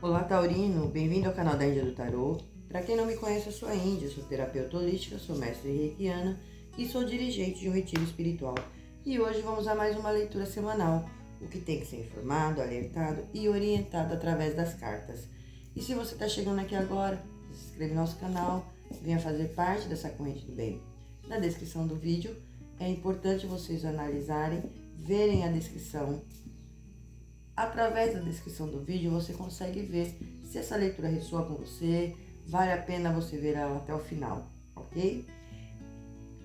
Olá, Taurino! Bem-vindo ao canal da Índia do Tarô. Para quem não me conhece, eu sou a Índia, sou terapeuta holística, sou mestre reikiana e sou dirigente de um retiro espiritual. E hoje vamos a mais uma leitura semanal, o que tem que ser informado, alertado e orientado através das cartas. E se você está chegando aqui agora, se inscreve no nosso canal, venha fazer parte dessa corrente do bem. Na descrição do vídeo é importante vocês analisarem, verem a descrição. Através da descrição do vídeo você consegue ver se essa leitura ressoa com você, vale a pena você ver ela até o final, ok?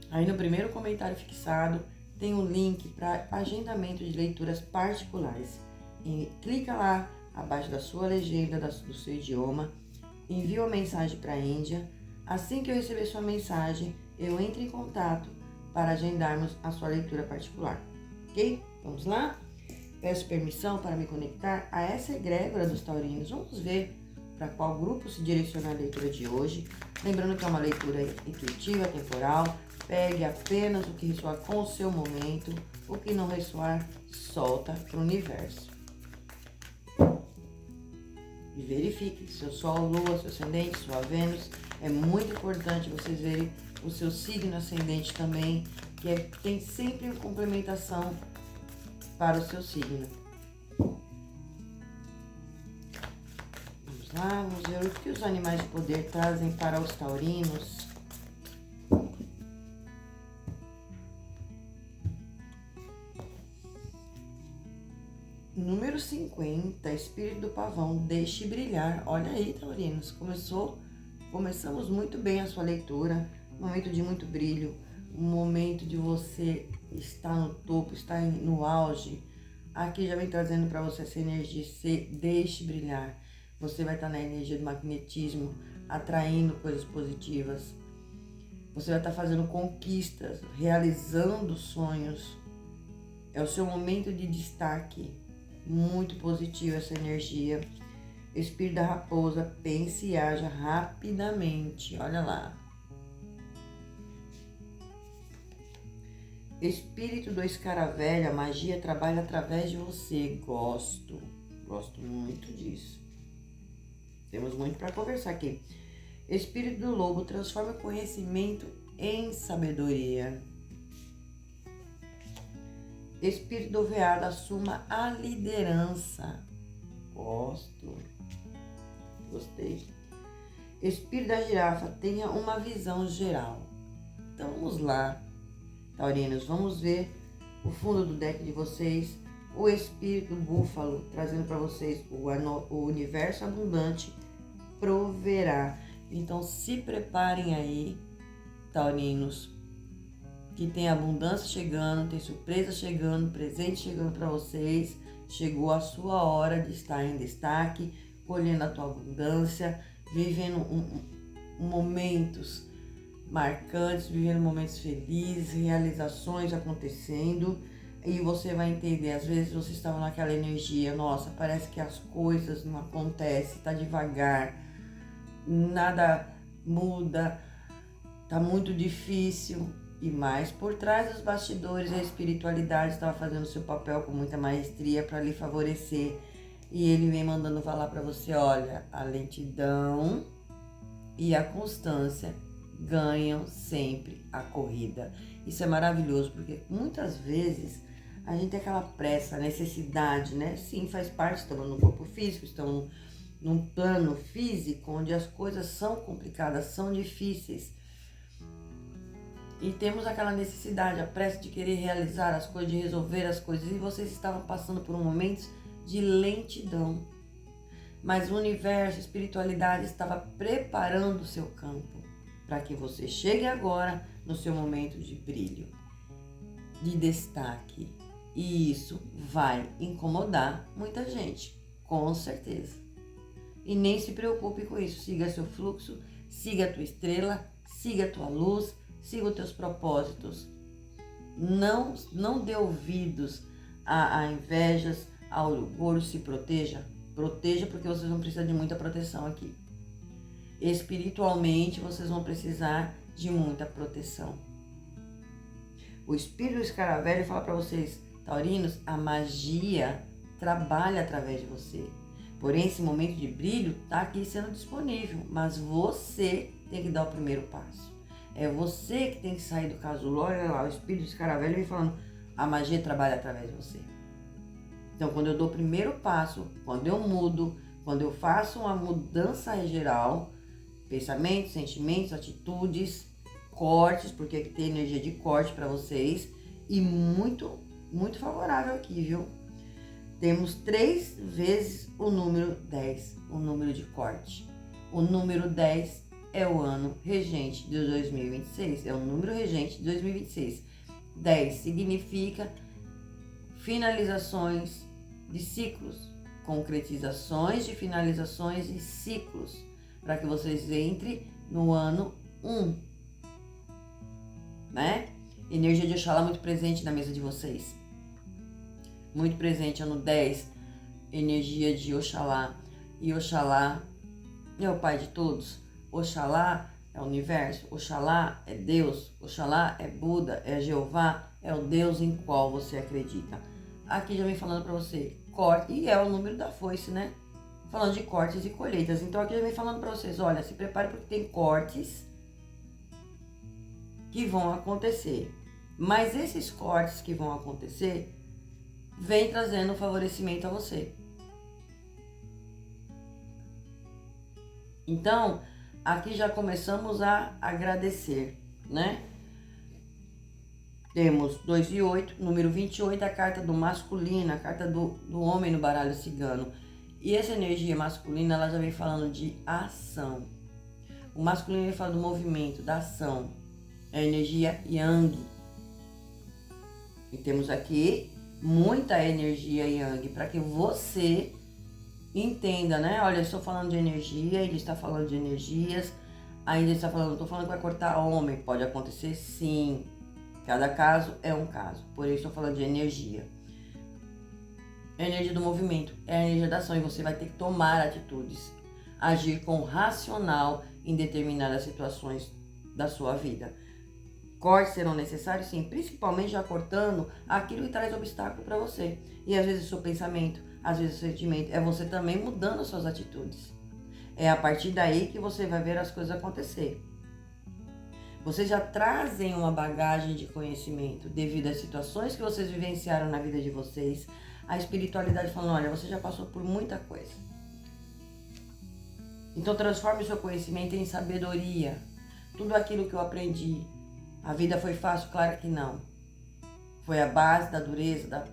Aí no primeiro comentário fixado tem um link para agendamento de leituras particulares. Clica lá abaixo da sua legenda, do seu idioma, envia uma mensagem para a Índia. Assim que eu receber sua mensagem, eu entro em contato para agendarmos a sua leitura particular, ok? Vamos lá? Peço permissão para me conectar a essa egrégora dos taurinos. Vamos ver para qual grupo se direciona a leitura de hoje. Lembrando que é uma leitura intuitiva, temporal. Pegue apenas o que ressoar com o seu momento. O que não ressoar, solta para o universo. E verifique seu Sol, Lua, seu Ascendente, sua Vênus. É muito importante vocês verem o seu signo ascendente também, que tem sempre uma complementação para o seu signo. Vamos lá, vamos ver o que os animais de poder trazem para os taurinos. Número 50, Espírito do Pavão, deixe brilhar. Olha aí, taurinos, começamos muito bem a sua leitura, um momento de muito brilho, um momento de você estar no topo, estar no auge. Aqui já vem trazendo para você essa energia, deixe brilhar. Você vai estar na energia do magnetismo, atraindo coisas positivas. Você vai estar fazendo conquistas, realizando sonhos. É o seu momento de destaque. Muito positivo essa energia. Espírito da raposa, pense e haja rapidamente. Olha lá. Espírito do escaravelho, a magia trabalha através de você. Gosto muito disso. Temos muito para conversar aqui. Espírito do lobo, transforma o conhecimento em sabedoria. Espírito do veado, assuma a liderança. Gostei. Espírito da girafa, tenha uma visão geral. Então vamos lá, taurinos, vamos ver o fundo do deck de vocês. O espírito búfalo, trazendo para vocês o universo abundante proverá. Então se preparem aí, taurinos, que tem abundância chegando, tem surpresa chegando, presente chegando para vocês. Chegou a sua hora de estar em destaque, colhendo a tua abundância, vivendo momentos marcantes, vivendo momentos felizes, realizações acontecendo. E você vai entender, às vezes você estava naquela energia, nossa, parece que as coisas não acontecem, tá devagar, nada muda, tá muito difícil. E mais, por trás dos bastidores, a espiritualidade estava fazendo o seu papel com muita maestria para lhe favorecer. E ele vem mandando falar para você, olha, a lentidão e a constância ganham sempre a corrida. Isso é maravilhoso, porque muitas vezes a gente tem aquela pressa, necessidade, né? Sim, faz parte, estamos no corpo físico, estamos num plano físico onde as coisas são complicadas, são difíceis. E temos aquela necessidade, a pressa de querer realizar as coisas, de resolver as coisas. E vocês estavam passando por momentos de lentidão. Mas o universo, a espiritualidade estava preparando o seu campo para que você chegue agora no seu momento de brilho, de destaque. E isso vai incomodar muita gente, com certeza. E nem se preocupe com isso. Siga seu fluxo, siga a tua estrela, siga a tua luz, siga os teus propósitos. Não dê ouvidos a invejas, ao orgulho, se proteja. Proteja, porque vocês vão precisar de muita proteção aqui. Espiritualmente, vocês vão precisar de muita proteção. O espírito do escaravelho fala para vocês, taurinos, a magia trabalha através de você. Porém, esse momento de brilho está aqui sendo disponível, mas você tem que dar o primeiro passo. É você que tem que sair do casulo. Olha lá, o espírito de escaravelho vem falando, a magia trabalha através de você. Então, quando eu dou o primeiro passo, quando eu mudo, quando eu faço uma mudança geral, pensamentos, sentimentos, atitudes, cortes, porque aqui tem energia de corte para vocês, e muito, muito favorável aqui, viu? Temos 3 vezes o número 10, o número de corte. O número 10 é o ano regente de 2026, é o número regente de 2026. 10 significa finalizações de ciclos, concretizações de finalizações e ciclos, para que vocês entrem no ano 1, né? Energia de Oxalá muito presente na mesa de vocês. Muito presente, ano 10, energia de Oxalá. E Oxalá é o pai de todos. Oxalá é o universo. Oxalá é Deus. Oxalá é Buda, é Jeová, é o Deus em qual você acredita. Aqui já vem falando para você, corte, e é o número da foice, né? Falando de cortes e colheitas. Então aqui já vem falando para vocês, olha, se prepare porque tem cortes que vão acontecer. Mas esses cortes que vão acontecer vem trazendo favorecimento a você. Então, aqui já começamos a agradecer, né? Temos 2 e 8, número 28, a carta do masculino, a carta do homem no baralho cigano. E essa energia masculina, ela já vem falando de ação. O masculino ele fala do movimento, da ação. É a energia yang. E temos aqui muita energia yang, para que você entenda, né? Olha, eu estou falando de energia, ele está falando de energias, ainda está falando, estou falando que vai cortar homem, pode acontecer sim, cada caso é um caso, por isso estou falando de energia. A energia do movimento, é a energia da ação, e você vai ter que tomar atitudes, agir com racional em determinadas situações da sua vida. Cortes serão necessários, sim, principalmente já cortando aquilo que traz obstáculo para você. E às vezes o seu pensamento, às vezes o sentimento, é você também mudando as suas atitudes. É a partir daí que você vai ver as coisas acontecer. Vocês já trazem uma bagagem de conhecimento devido às situações que vocês vivenciaram na vida de vocês. A espiritualidade falando, olha, você já passou por muita coisa. Então transforme o seu conhecimento em sabedoria. Tudo aquilo que eu aprendi. A vida foi fácil? Claro que não. Foi a base da dureza,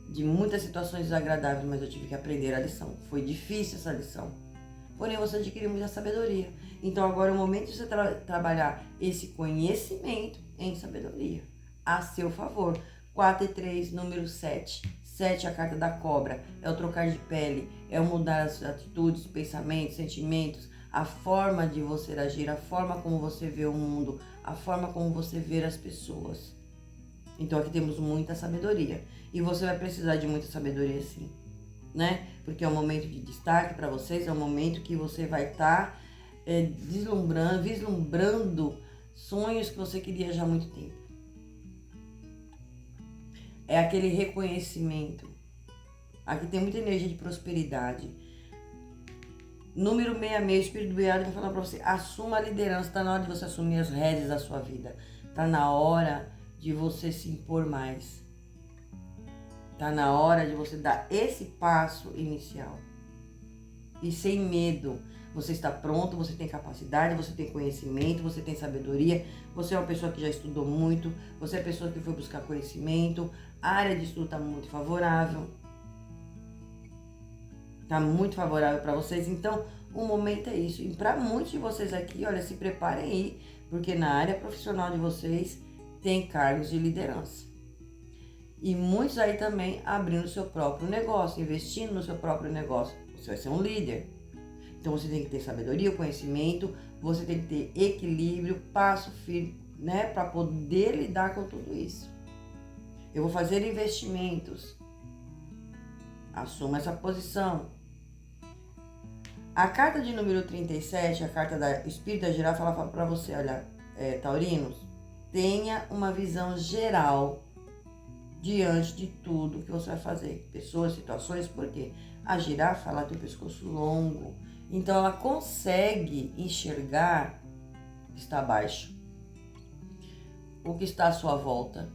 de muitas situações desagradáveis, mas eu tive que aprender a lição. Foi difícil essa lição. Porém, você adquiriu muita sabedoria. Então, agora é o momento de você trabalhar esse conhecimento em sabedoria. A seu favor. 4 e 3, número 7. 7 é a carta da cobra. É o trocar de pele. É o mudar as atitudes, pensamentos, sentimentos. A forma de você agir, a forma como você vê o mundo, a forma como você vê as pessoas. Então aqui temos muita sabedoria. E você vai precisar de muita sabedoria sim, né? Porque é um momento de destaque para vocês, é um momento que você vai estar vislumbrando sonhos que você queria já há muito tempo. É aquele reconhecimento. Aqui tem muita energia de prosperidade. Número 66, Espírito do Iado vai falar para você, assuma a liderança, está na hora de você assumir as rédeas da sua vida. Está na hora de você se impor mais. Está na hora de você dar esse passo inicial. E sem medo. Você está pronto, você tem capacidade, você tem conhecimento, você tem sabedoria. Você é uma pessoa que já estudou muito, você é uma pessoa que foi buscar conhecimento. A área de estudo está muito favorável. Tá muito favorável para vocês, então o momento é isso. E para muitos de vocês aqui, olha, se preparem aí, porque na área profissional de vocês tem cargos de liderança. E muitos aí também abrindo seu próprio negócio, investindo no seu próprio negócio. Você vai ser um líder. Então você tem que ter sabedoria, conhecimento, você tem que ter equilíbrio, passo firme, né, para poder lidar com tudo isso. Eu vou fazer investimentos. Assuma essa posição. A carta de número 37, a carta da Espírito da Girafa, ela fala para você, olha, taurinos, tenha uma visão geral diante de tudo que você vai fazer. Pessoas, situações, por quê? A girafa, ela tem o pescoço longo, então ela consegue enxergar o que está abaixo, o que está à sua volta.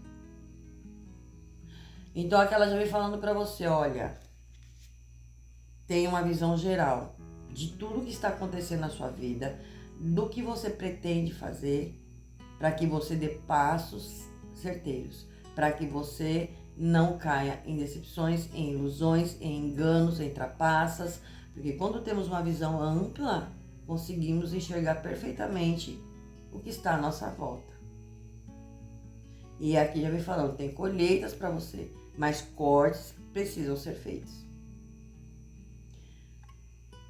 Então aqui ela já vem falando para você, olha, tem uma visão geral de tudo que está acontecendo na sua vida, do que você pretende fazer para que você dê passos certeiros, para que você não caia em decepções, em ilusões, em enganos, em trapaças, porque quando temos uma visão ampla, conseguimos enxergar perfeitamente o que está à nossa volta. E aqui já vem falando, tem colheitas para você, mas cortes precisam ser feitos.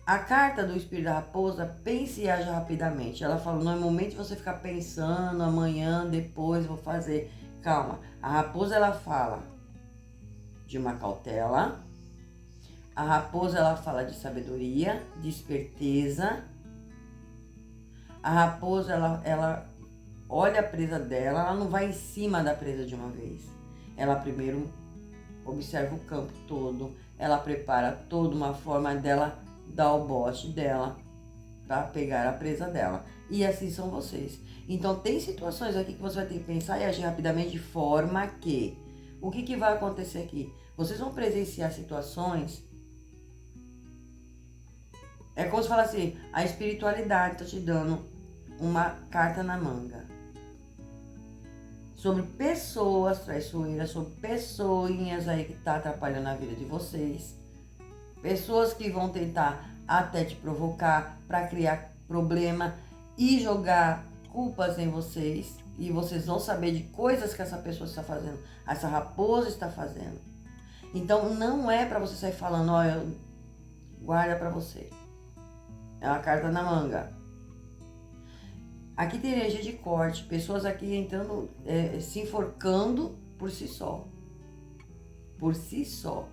A carta do Espírito da Raposa, pense e haja rapidamente. Ela fala, não é momento de você ficar pensando, amanhã, depois vou fazer. Calma, a raposa ela fala de uma cautela, a raposa ela fala de sabedoria, de esperteza. A raposa ela olha a presa dela, ela não vai em cima da presa de uma vez. Ela primeiro observa o campo todo, ela prepara toda uma forma dela dar o bote dela para pegar a presa dela. E assim são vocês. Então tem situações aqui que você vai ter que pensar e agir rapidamente de forma que... O que vai acontecer aqui? Vocês vão presenciar situações... É como se fala assim, a espiritualidade está te dando uma carta na manga. Sobre pessoas traiçoeiras, sobre pessoinhas aí que tá atrapalhando a vida de vocês. Pessoas que vão tentar até te provocar para criar problema e jogar culpas em vocês. E vocês vão saber de coisas que essa pessoa está fazendo, essa raposa está fazendo. Então não é para você sair falando, olha, guarda para você. É uma carta na manga. Aqui tem energia de corte, pessoas aqui entrando, se enforcando por si só. Por si só.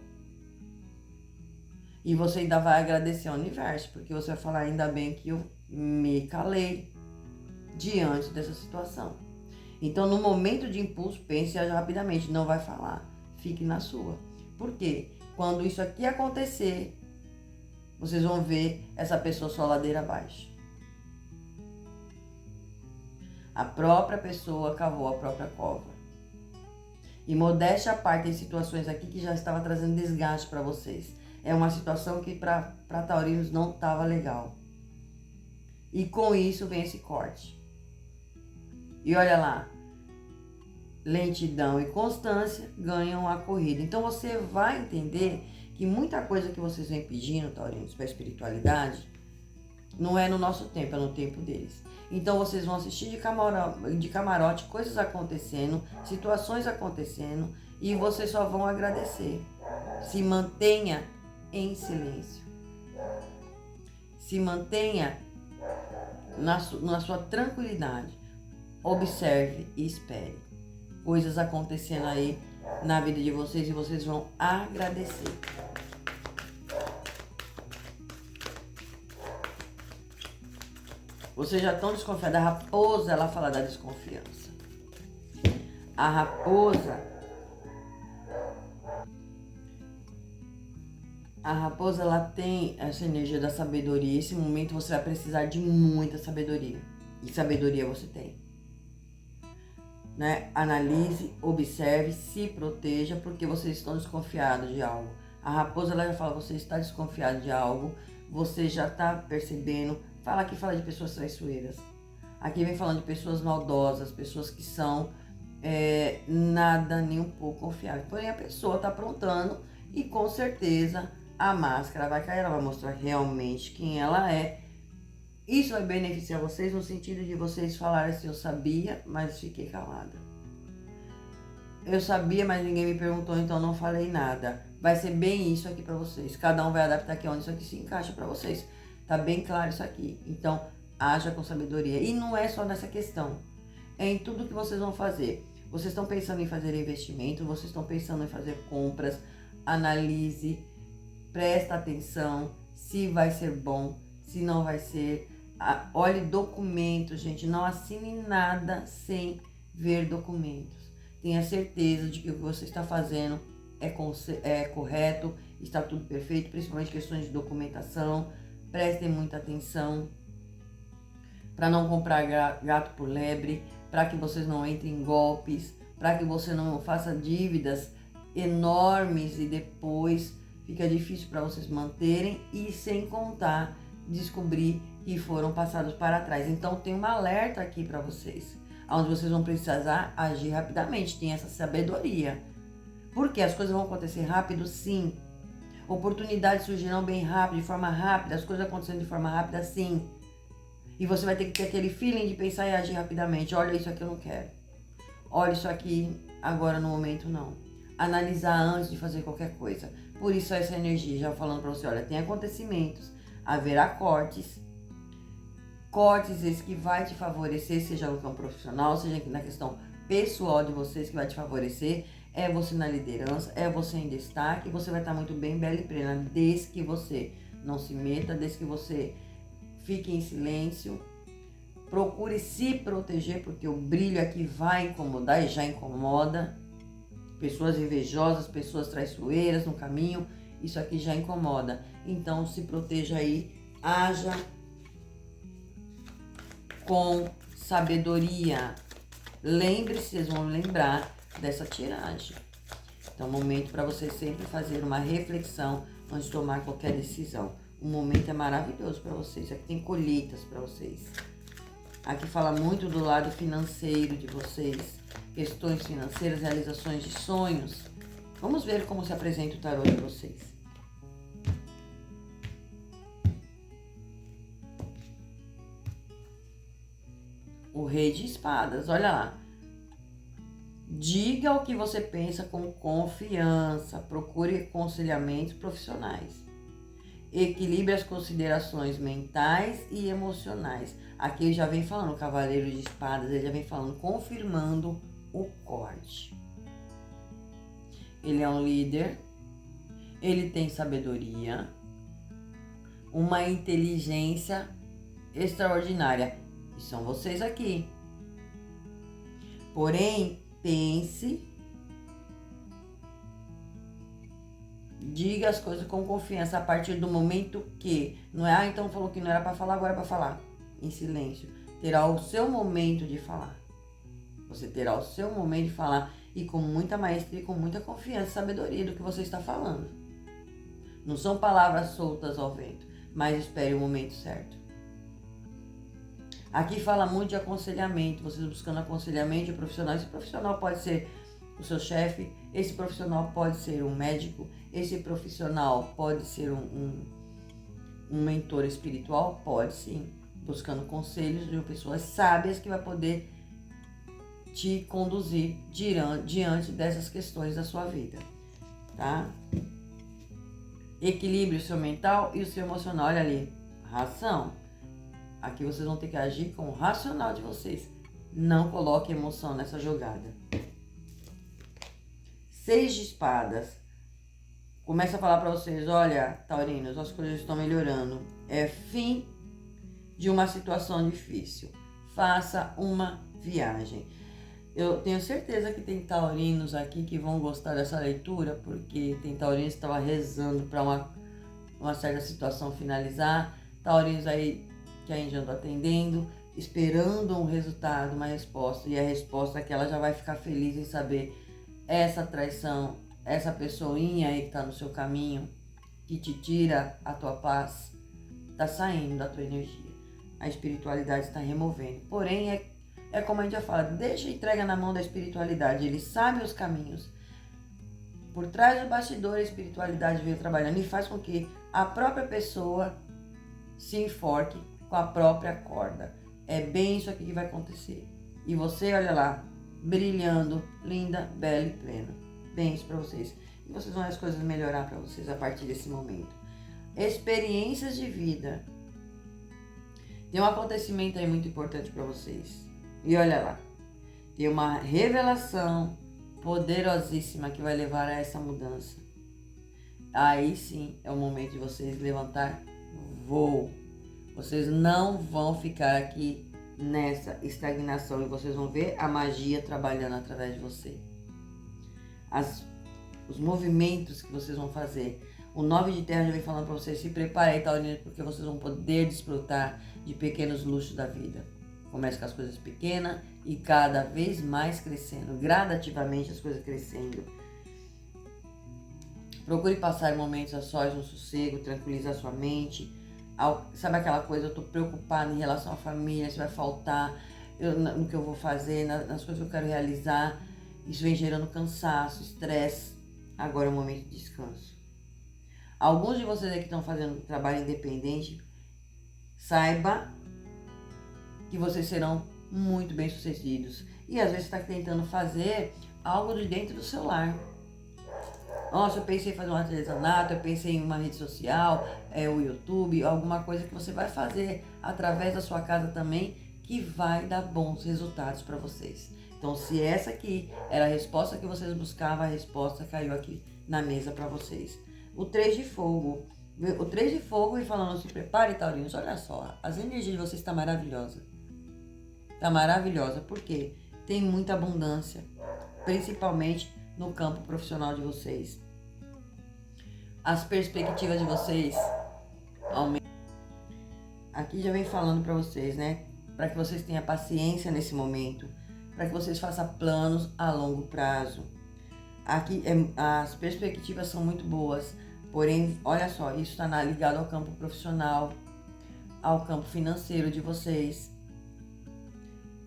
E você ainda vai agradecer ao universo, porque você vai falar, ainda bem que eu me calei diante dessa situação. Então, no momento de impulso, pense rapidamente, não vai falar, fique na sua. Por quê? Quando isso aqui acontecer, vocês vão ver essa pessoa só ladeira abaixo. A própria pessoa cavou a própria cova. E modéstia à parte, tem situações aqui que já estava trazendo desgaste para vocês. É uma situação que para taurinos não estava legal. E com isso vem esse corte. E olha lá, lentidão e constância ganham a corrida. Então você vai entender que muita coisa que vocês vêm pedindo, taurinos, para a espiritualidade, não é no nosso tempo, é no tempo deles. Então vocês vão assistir de camarote coisas acontecendo, situações acontecendo, e vocês só vão agradecer. Se mantenha em silêncio. Se mantenha na sua tranquilidade. Observe e espere. Coisas acontecendo aí na vida de vocês e vocês vão agradecer. Vocês já estão desconfiados. A raposa, ela fala da desconfiança. A raposa, ela tem essa energia da sabedoria. Esse momento você vai precisar de muita sabedoria. E sabedoria você tem. Né? Analise, observe, se proteja, porque vocês estão desconfiados de algo. A raposa, ela já fala, você está desconfiado de algo, você já está percebendo. Aqui fala de pessoas traiçoeiras. Aqui vem falando de pessoas maldosas, pessoas que são nada nem um pouco confiáveis. Porém, a pessoa está aprontando e com certeza a máscara vai cair, ela vai mostrar realmente quem ela é. Isso vai beneficiar vocês no sentido de vocês falarem assim, eu sabia, mas fiquei calada. Eu sabia, mas ninguém me perguntou, então não falei nada. Vai ser bem isso aqui para vocês. Cada um vai adaptar aqui onde isso aqui se encaixa para vocês. Tá bem claro isso aqui. Então, haja com sabedoria. E não é só nessa questão. É em tudo que vocês vão fazer. Vocês estão pensando em fazer investimento, vocês estão pensando em fazer compras. Analise, presta atenção se vai ser bom, se não vai ser. Olhe documentos, gente. Não assine nada sem ver documentos. Tenha certeza de que o que você está fazendo é correto, está tudo perfeito, principalmente questões de documentação. Prestem muita atenção para não comprar gato por lebre, para que vocês não entrem em golpes, para que você não faça dívidas enormes e depois fica difícil para vocês manterem, e sem contar descobrir que foram passados para trás. Então tem um alerta aqui para vocês, onde vocês vão precisar agir rapidamente, tem essa sabedoria. Porque as coisas vão acontecer rápido, sim. Oportunidades surgirão bem rápido, de forma rápida, as coisas acontecendo de forma rápida, sim. E você vai ter que ter aquele feeling de pensar e agir rapidamente. Olha, isso aqui eu não quero. Olha, isso aqui agora no momento não. Analisar antes de fazer qualquer coisa. Por isso essa energia, já falando para você, olha, tem acontecimentos, haverá cortes. Cortes esses que vai te favorecer, seja no campo profissional, seja na questão pessoal de vocês, que vai te favorecer. É você na liderança, é você em destaque, você vai estar muito bem, bela e plena, desde que você não se meta, desde que você fique em silêncio. Procure se proteger, porque o brilho aqui vai incomodar e já incomoda. Pessoas invejosas, pessoas traiçoeiras no caminho, isso aqui já incomoda. Então se proteja aí, haja com sabedoria. Lembre-se, vocês vão lembrar dessa tiragem. Então, momento para vocês sempre fazer uma reflexão antes de tomar qualquer decisão. O momento é maravilhoso para vocês. Aqui tem colheitas para vocês. Aqui fala muito do lado financeiro de vocês. Questões financeiras, realizações de sonhos. Vamos ver como se apresenta o tarô para vocês. O Rei de Espadas, olha lá. Diga o que você pensa com confiança. Procure aconselhamentos profissionais. Equilibre as considerações mentais e emocionais. Aqui ele já vem falando, o Cavaleiro de Espadas, ele já vem falando, confirmando o corte. Ele é um líder, ele tem sabedoria, uma inteligência extraordinária. E são vocês aqui. Porém, pense, diga as coisas com confiança a partir do momento que, não é, então falou que não era para falar, agora é para falar. Em silêncio. Terá o seu momento de falar. Você terá o seu momento de falar e com muita maestria, com muita confiança e sabedoria do que você está falando. Não são palavras soltas ao vento, mas espere o momento certo. Aqui fala muito de aconselhamento, vocês buscando aconselhamento de profissional. Esse profissional pode ser o seu chefe, esse profissional pode ser um médico, esse profissional pode ser um mentor espiritual, pode sim, buscando conselhos de pessoas sábias que vai poder te conduzir diante dessas questões da sua vida, tá? Equilibre o seu mental e o seu emocional, olha ali, ração. Aqui vocês vão ter que agir com o racional de vocês. Não coloque emoção nessa jogada. 6 de espadas. Começa a falar para vocês, olha, taurinos, as coisas estão melhorando. É fim de uma situação difícil. Faça uma viagem. Eu tenho certeza que tem taurinos aqui que vão gostar dessa leitura, porque tem taurinos que estavam rezando para uma certa situação finalizar. Taurinos aí que ainda andam atendendo, esperando um resultado, uma resposta. E a resposta é que ela já vai ficar feliz em saber essa traição, essa pessoinha aí que está no seu caminho, que te tira a tua paz, está saindo da tua energia. A espiritualidade está removendo. Porém, é como a gente já fala, deixa e entrega na mão da espiritualidade. Ele sabe os caminhos. Por trás do bastidor, a espiritualidade veio trabalhando e faz com que a própria pessoa se enforque com a própria corda. É bem isso aqui que vai acontecer. E você, olha lá, brilhando, linda, bela e plena. Bem isso para vocês. E vocês vão ver as coisas melhorar para vocês a partir desse momento. Experiências de vida. Tem um acontecimento aí muito importante para vocês. E olha lá. Tem uma revelação poderosíssima que vai levar a essa mudança. Aí sim é o momento de vocês levantar voo. Vocês não vão ficar aqui nessa estagnação e vocês vão ver a magia trabalhando através de você. Os movimentos que vocês vão fazer, O 9 de terra já vem falando para vocês, se preparem, taurinos, porque vocês vão poder desfrutar de pequenos luxos da vida. Comece com as coisas pequenas e cada vez mais crescendo, gradativamente as coisas crescendo. Procure passar momentos a sós no sossego, tranquilizar sua mente. Sabe aquela coisa, eu tô preocupada em relação à família, se vai faltar, no que eu vou fazer, nas coisas que eu quero realizar. Isso vem gerando cansaço, estresse. Agora é o momento de descanso. Alguns de vocês aqui que estão fazendo trabalho independente, saiba que vocês serão muito bem sucedidos. E às vezes você está tentando fazer algo de dentro do seu lar. Nossa, eu pensei em fazer um artesanato, eu pensei em uma rede social, o YouTube, alguma coisa que você vai fazer através da sua casa também, que vai dar bons resultados para vocês. Então, se essa aqui era a resposta que vocês buscavam, a resposta caiu aqui na mesa para vocês. O 3 de fogo. O 3 de fogo e falando, se prepare, taurinos, olha só, as energias de vocês estão maravilhosas. Está maravilhosa, porque tem muita abundância, principalmente no campo profissional de vocês. As perspectivas de vocês aumentam. Aqui já vem falando para vocês, né? Para que vocês tenham paciência nesse momento, para que vocês façam planos a longo prazo. Aqui as perspectivas são muito boas, porém, olha só, isso está ligado ao campo profissional, ao campo financeiro de vocês.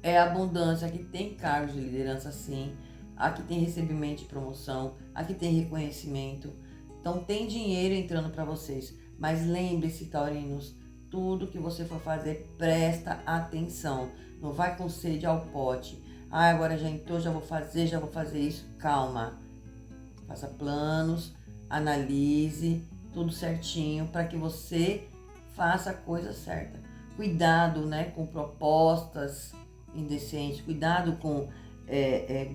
É abundância, aqui tem cargos de liderança sim, aqui tem recebimento de promoção, aqui tem reconhecimento. Então tem dinheiro entrando para vocês, mas lembre-se, taurinos, tudo que você for fazer, presta atenção. Não vai com sede ao pote. Ah, agora já entrou, já vou fazer isso. Calma. Faça planos, analise tudo certinho para que você faça a coisa certa. Cuidado, né, com propostas indecentes, cuidado com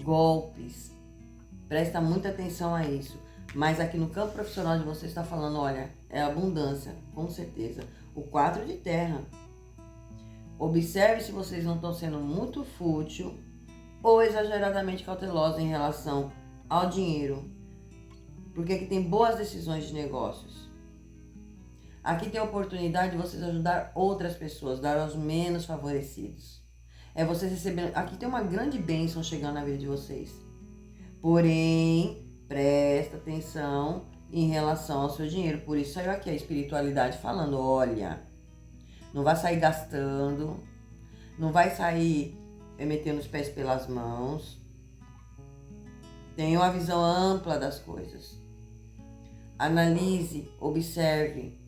golpes. Presta muita atenção a isso. Mas aqui no campo profissional de vocês está falando, olha, é abundância, com certeza. O 4 de terra. Observe se vocês não estão sendo muito fútil ou exageradamente cautelosos em relação ao dinheiro. Porque aqui tem boas decisões de negócios. Aqui tem a oportunidade de vocês ajudar outras pessoas, dar aos menos favorecidos. Vocês recebendo... Aqui tem uma grande bênção chegando na vida de vocês. Porém, presta atenção em relação ao seu dinheiro. Por isso saiu aqui a espiritualidade falando, olha, não vai sair gastando, não vai sair metendo os pés pelas mãos. Tenha uma visão ampla das coisas. Analise, observe.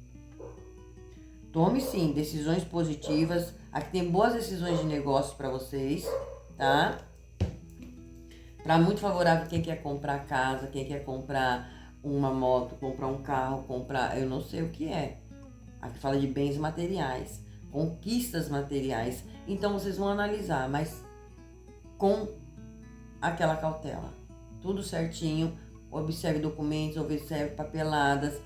Tome sim decisões positivas. Aqui tem boas decisões de negócios para vocês, tá? Para muito favorável quem quer comprar casa, quem quer comprar uma moto, comprar um carro, comprar... Eu não sei o que é. Aqui fala de bens materiais, conquistas materiais. Então vocês vão analisar, mas com aquela cautela. Tudo certinho. Observe documentos, observe papeladas.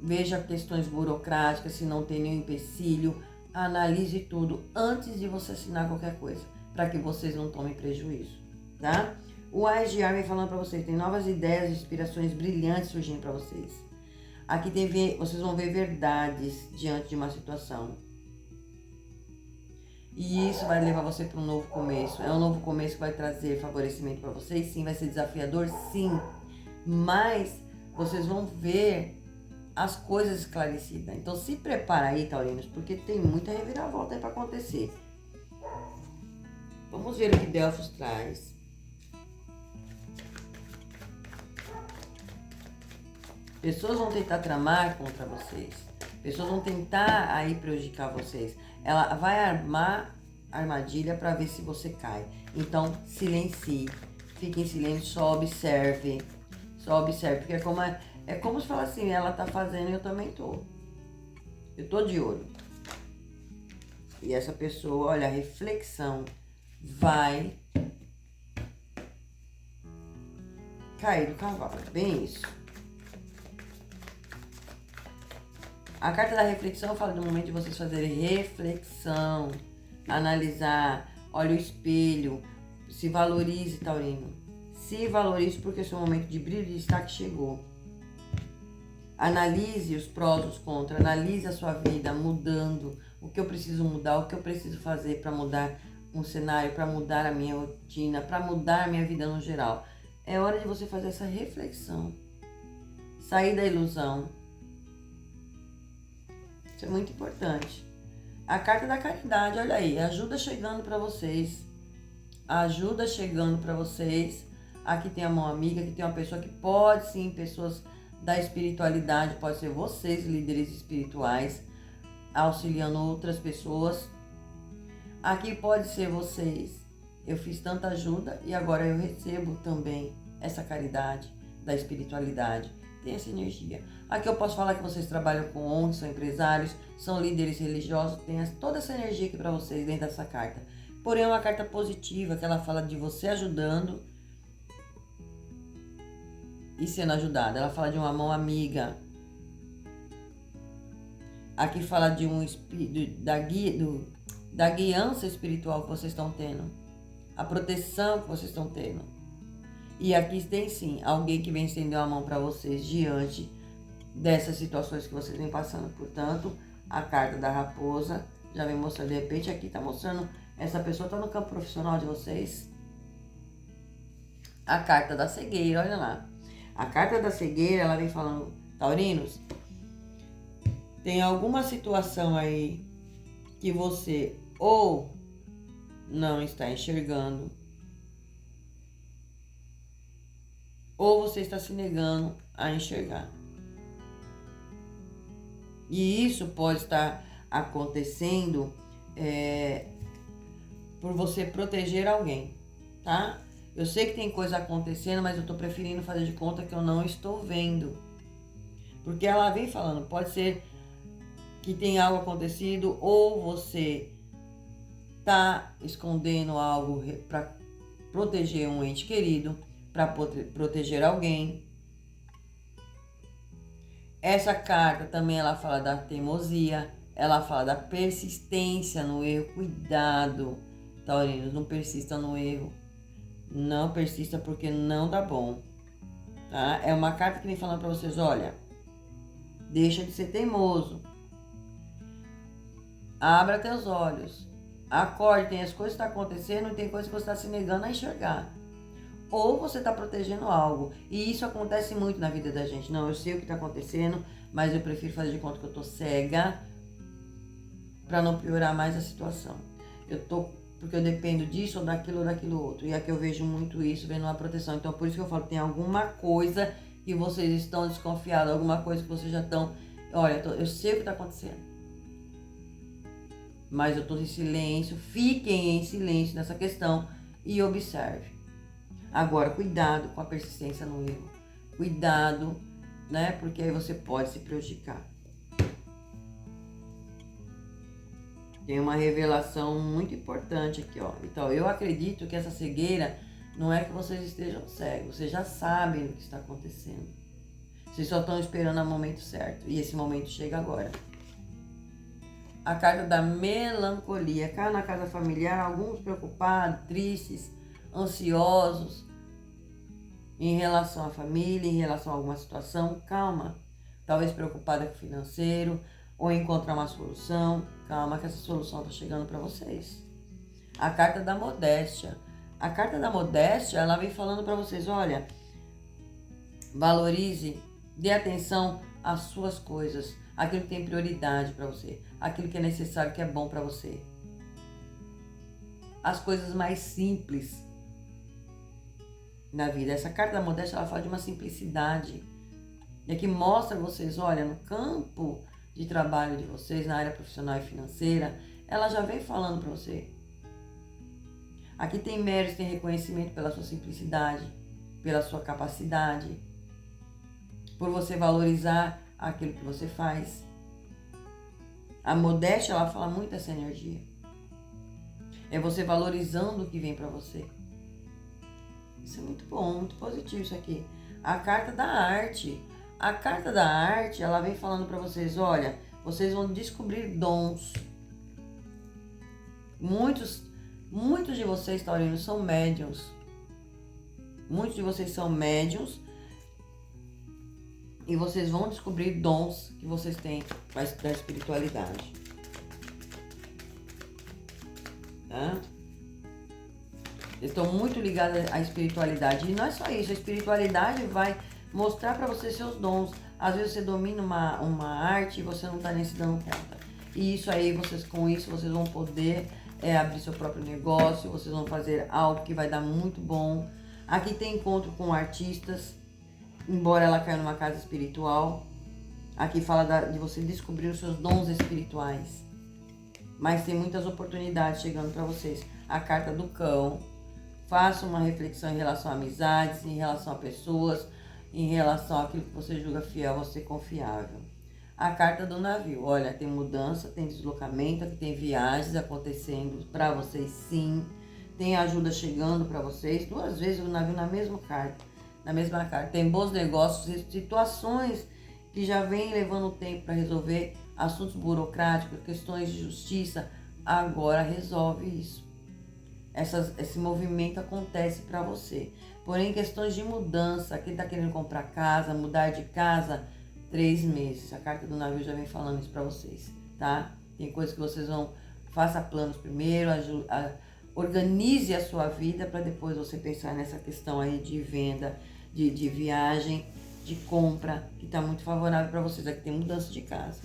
Veja questões burocráticas, se não tem nenhum empecilho. Analise tudo antes de você assinar qualquer coisa, para que vocês não tomem prejuízo, tá? O Ais de Ar vem falando para vocês, tem novas ideias, inspirações brilhantes surgindo para vocês. Aqui vocês vão ver verdades diante de uma situação. E isso vai levar você para um novo começo. É um novo começo que vai trazer favorecimento para vocês, sim, vai ser desafiador, sim. Mas vocês vão ver as coisas esclarecidas. Então se prepara aí, taurinos, porque tem muita reviravolta aí para acontecer. Vamos ver o que Delfos traz. Pessoas vão tentar tramar contra vocês. Pessoas vão tentar aí prejudicar vocês. Ela vai armar armadilha para ver se você cai. Então silencie. Fique em silêncio, só observe. Só observe, porque é como se falar assim, ela tá fazendo e eu também tô. Eu tô de olho. E essa pessoa, olha, a reflexão vai cair do cavalo. Bem isso. A carta da reflexão fala do momento de vocês fazerem reflexão, analisar, olha o espelho, se valorize, taurino. Se valorize porque o seu momento de brilho e destaque chegou. Analise os prós, os contras, analise a sua vida mudando, o que eu preciso mudar, o que eu preciso fazer para mudar um cenário, para mudar a minha rotina, para mudar a minha vida no geral. É hora de você fazer essa reflexão, sair da ilusão. Isso é muito importante. A carta da caridade, olha aí, ajuda chegando para vocês. Ajuda chegando para vocês. Aqui tem a mão amiga, aqui tem uma pessoa que pode sim, pessoas da espiritualidade, pode ser vocês, líderes espirituais, auxiliando outras pessoas. Aqui pode ser vocês. Eu fiz tanta ajuda e agora eu recebo também essa caridade da espiritualidade. Tem essa energia. Aqui eu posso falar que vocês trabalham com ONGs, são empresários, são líderes religiosos, tem toda essa energia aqui para vocês dentro dessa carta. Porém é uma carta positiva, que ela fala de você ajudando e sendo ajudada. Ela fala de uma mão amiga. Aqui fala de da guiança espiritual que vocês estão tendo. A proteção que vocês estão tendo. E aqui tem sim alguém que vem estender a mão para vocês diante dessas situações que vocês vêm passando. Portanto, a carta da raposa já vem mostrando, de repente aqui está mostrando, essa pessoa está no campo profissional de vocês. A carta da cegueira, olha lá. A carta da cegueira, ela vem falando, taurinos, tem alguma situação aí que você ou não está enxergando, ou você está se negando a enxergar. E isso pode estar acontecendo por você proteger alguém, tá? Eu sei que tem coisa acontecendo, mas eu estou preferindo fazer de conta que eu não estou vendo. Porque ela vem falando, pode ser que tenha algo acontecido ou você está escondendo algo para proteger um ente querido, para proteger alguém. Essa carta também ela fala da teimosia, ela fala da persistência no erro. Cuidado, taurinos, não persista no erro. Não persista porque não dá bom, tá? É uma carta que vem falando para vocês, olha, deixa de ser teimoso. Abra teus olhos. Acorde, tem as coisas que estão acontecendo e tem coisas que você está se negando a enxergar. Ou você está protegendo algo. E isso acontece muito na vida da gente. Não, eu sei o que está acontecendo, mas eu prefiro fazer de conta que eu estou cega para não piorar mais a situação. Porque eu dependo disso ou daquilo outro. E aqui eu vejo muito isso, vendo uma proteção. Então, por isso que eu falo, tem alguma coisa que vocês estão desconfiados, alguma coisa que vocês já estão... Olha, eu sei o que está acontecendo. Mas eu estou em silêncio. Fiquem em silêncio nessa questão e observe. Agora, cuidado com a persistência no erro. Cuidado, né? Porque aí você pode se prejudicar. Tem uma revelação muito importante aqui, ó. Então, eu acredito que essa cegueira não é que vocês estejam cegos. Vocês já sabem o que está acontecendo. Vocês só estão esperando o momento certo. E esse momento chega agora. A carta da melancolia. Cá na casa familiar, alguns preocupados, tristes, ansiosos em relação à família, em relação a alguma situação. Calma. Talvez preocupada com o financeiro ou encontrar uma solução. Calma que essa solução está chegando para vocês. A carta da modéstia. A carta da modéstia, ela vem falando para vocês, olha, valorize, dê atenção às suas coisas, aquilo que tem prioridade para você, aquilo que é necessário, que é bom para você. As coisas mais simples na vida. Essa carta da modéstia, ela fala de uma simplicidade. E aqui mostra vocês, olha, no campo de trabalho de vocês, na área profissional e financeira, ela já vem falando para você. Aqui tem mérito, tem reconhecimento pela sua simplicidade, pela sua capacidade, por você valorizar aquilo que você faz. A modéstia, ela fala muito dessa energia. É você valorizando o que vem para você. Isso é muito bom, muito positivo isso aqui. A carta da arte. A carta da arte, ela vem falando para vocês, olha, vocês vão descobrir dons. Muitos de vocês, taurinos, são médiums. Muitos de vocês são médiums. E vocês vão descobrir dons que vocês têm da espiritualidade. Tá? Estão muito ligados à espiritualidade. E não é só isso, a espiritualidade vai mostrar para você seus dons. Às vezes você domina uma arte e você não está nem se dando conta. E isso aí, com isso, vocês vão poder abrir seu próprio negócio, vocês vão fazer algo que vai dar muito bom. Aqui tem encontro com artistas, embora ela caia numa casa espiritual. Aqui fala de você descobrir os seus dons espirituais. Mas tem muitas oportunidades chegando para vocês. A carta do cão. Faça uma reflexão em relação a amizades, em relação a pessoas, em relação àquilo que você julga fiel, você confiável. A carta do navio. Olha, tem mudança, tem deslocamento, aqui tem viagens acontecendo para vocês, sim. Tem ajuda chegando para vocês. 2 vezes o navio na mesma carta. Tem bons negócios, situações que já vem levando tempo para resolver, assuntos burocráticos, questões de justiça. Agora resolve isso. Esse movimento acontece para você. Porém, questões de mudança, quem está querendo comprar casa, mudar de casa, 3 meses. A carta do navio já vem falando isso para vocês, tá? Tem coisas que vocês faça planos primeiro, organize a sua vida para depois você pensar nessa questão aí de venda, de viagem, de compra, que está muito favorável para vocês. Aqui tem mudança de casa.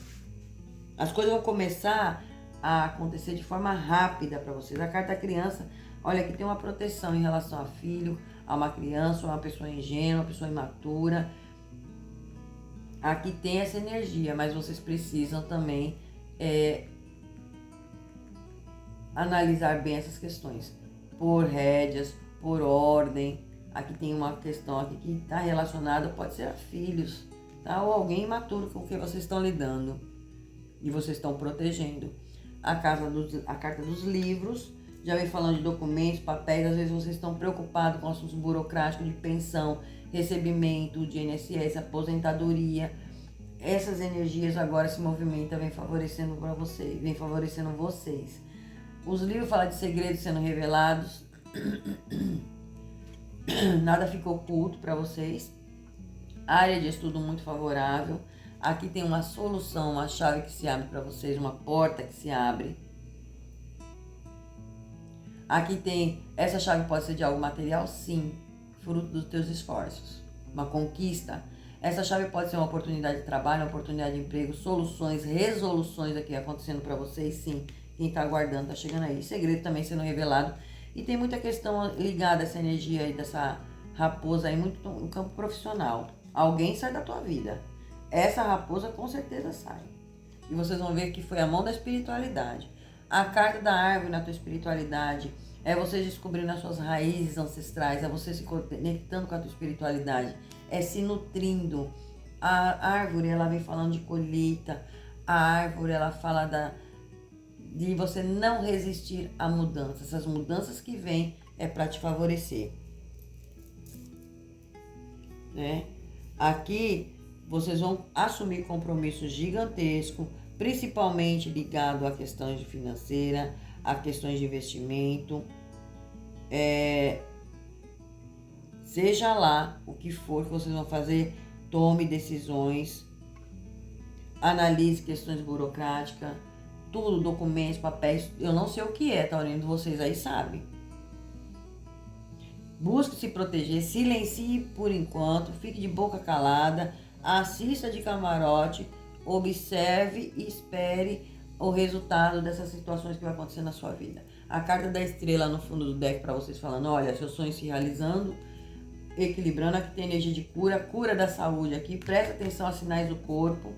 As coisas vão começar a acontecer de forma rápida para vocês. A carta da criança, olha, aqui tem uma proteção em relação a filho, a uma criança, a uma pessoa ingênua, uma pessoa imatura. Aqui tem essa energia, mas vocês precisam também analisar bem essas questões. Por rédeas, por ordem. Aqui tem uma questão aqui que está relacionada, pode ser a filhos, tá? Ou alguém imaturo com quem vocês estão lidando e vocês estão protegendo. A carta dos livros, já vem falando de documentos, papéis. Às vezes vocês estão preocupados com assuntos burocráticos de pensão, recebimento de INSS, aposentadoria. Essas energias agora se movimentam, vem favorecendo para vocês, vem favorecendo vocês. Os livros falam de segredos sendo revelados. Nada ficou oculto para vocês. Área de estudo muito favorável. Aqui tem uma solução, uma chave que se abre para vocês, uma porta que se abre. Aqui tem, essa chave pode ser de algo material? Sim, fruto dos teus esforços. Uma conquista. Essa chave pode ser uma oportunidade de trabalho, uma oportunidade de emprego, soluções, resoluções aqui acontecendo para vocês, sim. Quem está aguardando está chegando aí. Segredo também sendo revelado. E tem muita questão ligada a essa energia aí, dessa raposa aí, muito no campo profissional. Alguém sai da tua vida. Essa raposa com certeza sai. E vocês vão ver que foi a mão da espiritualidade. A carta da árvore na tua espiritualidade é você descobrindo as suas raízes ancestrais, é você se conectando com a tua espiritualidade, é se nutrindo. A árvore, ela vem falando de colheita. A árvore, ela fala de você não resistir a mudanças. Essas mudanças que vêm é para te favorecer. Né? Aqui vocês vão assumir compromissos gigantescos, principalmente ligado a questões de financeira, a questões de investimento. Seja lá o que for que vocês vão fazer, tome decisões, analise questões burocráticas, tudo, documentos, papéis. Eu não sei o que é, taurino, vocês aí sabem. Busque se proteger, silencie por enquanto, fique de boca calada, assista de camarote, observe e espere o resultado dessas situações que vai acontecer na sua vida. A carta da estrela no fundo do deck para vocês falando, olha, seus sonhos se realizando, equilibrando. Aqui tem energia de cura da saúde aqui. Presta atenção aos sinais do corpo,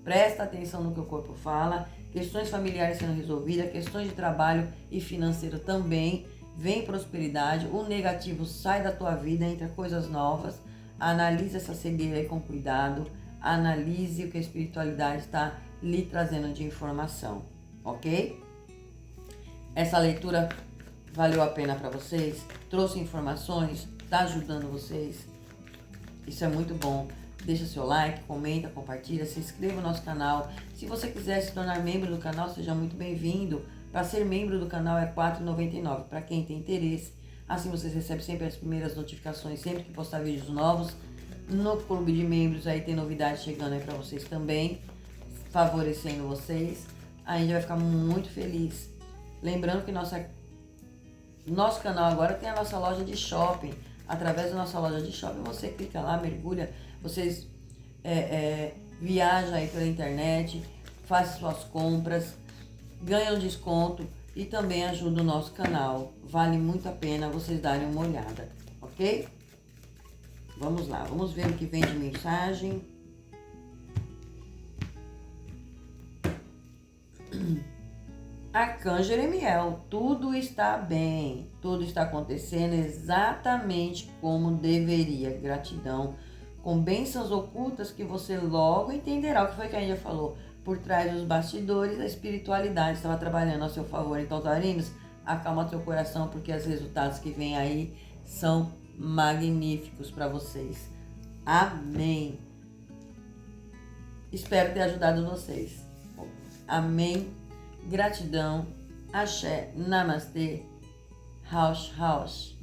presta atenção no que o corpo fala. Questões familiares sendo resolvidas, questões de trabalho e financeiro também. Vem prosperidade, o negativo sai da tua vida, entra coisas novas. Analise essa cegueira aí com cuidado, analise o que a espiritualidade está lhe trazendo de informação, ok? Essa leitura valeu a pena para vocês? Trouxe informações? Está ajudando vocês? Isso é muito bom. Deixa seu like, comenta, compartilha, se inscreva no nosso canal. Se você quiser se tornar membro do canal, seja muito bem-vindo. Para ser membro do canal é R$ 4,99. Para quem tem interesse, assim vocês recebem sempre as primeiras notificações, sempre que postar vídeos novos. No clube de membros aí tem novidades chegando aí pra vocês também, favorecendo vocês. A gente vai ficar muito feliz. Lembrando que nosso canal agora tem a nossa loja de shopping. Através da nossa loja de shopping, você clica lá, mergulha, vocês viajam aí pela internet, fazem suas compras, ganham desconto e também ajuda o nosso canal. Vale muito a pena vocês darem uma olhada, ok? Vamos lá, vamos ver o que vem de mensagem. Arcanjo Jeremiel, tudo está bem, tudo está acontecendo exatamente como deveria. Gratidão, com bênçãos ocultas que você logo entenderá. O que foi que a gente já falou? Por trás dos bastidores, a espiritualidade estava trabalhando a seu favor. Então, taurinos, acalma teu coração, porque os resultados que vêm aí são magníficos para vocês. Amém. Espero ter ajudado vocês. Amém. Gratidão. Axé. Namastê. Rausch, Rausch.